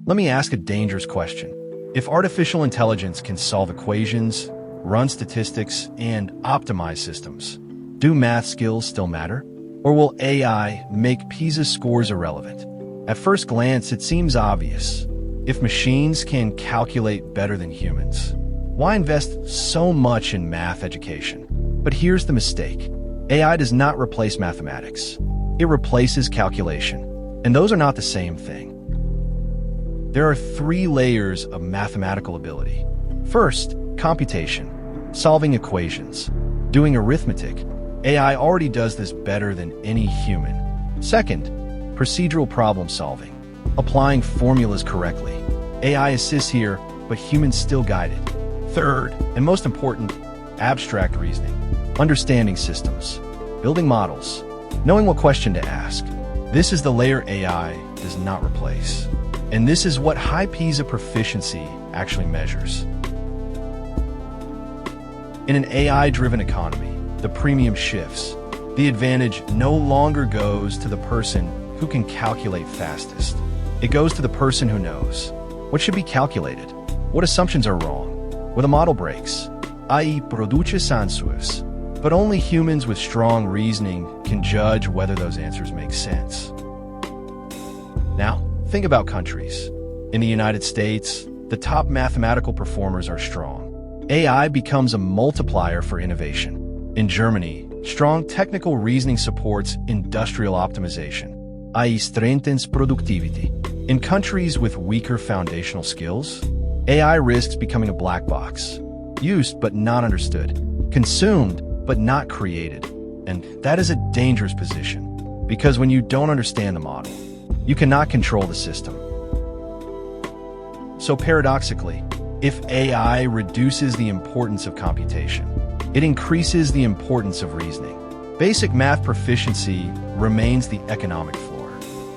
Let me ask a dangerous question. If artificial intelligence can solve equations, run statistics, and optimize systems, do math skills still matter? Or will AI make PISA scores irrelevant? At first glance, it seems obvious. If machines can calculate better than humans, why invest so much in math education? But here's the mistake. AI does not replace mathematics. It replaces calculation. And those are not the same thing. There are 3 layers of mathematical ability. First, computation, solving equations, doing arithmetic. AI already does this better than any human. Second, procedural problem solving, applying formulas correctly. AI assists here, but humans still guide it. Third, and most important, abstract reasoning, understanding systems, building models, knowing what question to ask. This is the layer AI does not replace. And this is what high PISA proficiency actually measures. In an AI-driven economy, the premium shifts. The advantage no longer goes to the person who can calculate fastest. It goes to the person who knows what should be calculated, what assumptions are wrong, where the model breaks, i.e. produce sensus. But only humans with strong reasoning can judge whether those answers make sense. Now, think about countries. In the United States, the top mathematical performers are strong. AI becomes a multiplier for innovation. In Germany, strong technical reasoning supports industrial optimization, i.e. strengthens productivity. In countries with weaker foundational skills, AI risks becoming a black box, used but not understood, consumed but not created. And that is a dangerous position, because when you don't understand the model, you cannot control the system. So paradoxically, if AI reduces the importance of computation, it increases the importance of reasoning. Basic math proficiency remains the economic floor,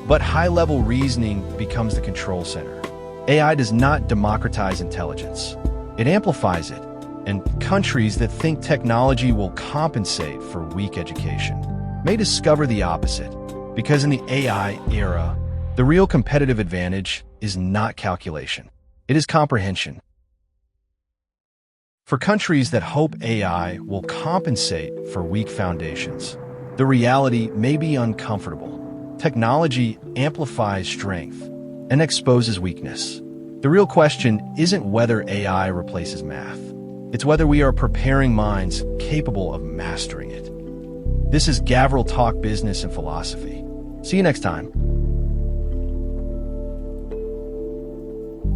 but high-level reasoning becomes the control center. AI does not democratize intelligence. It amplifies it, and countries that think technology will compensate for weak education may discover the opposite, because in the AI era, the real competitive advantage is not calculation. It is comprehension. For countries that hope AI will compensate for weak foundations, the reality may be uncomfortable. Technology amplifies strength and exposes weakness. The real question isn't whether AI replaces math. It's whether we are preparing minds capable of mastering it. This is Gavril Talk Business and Philosophy. See you next time.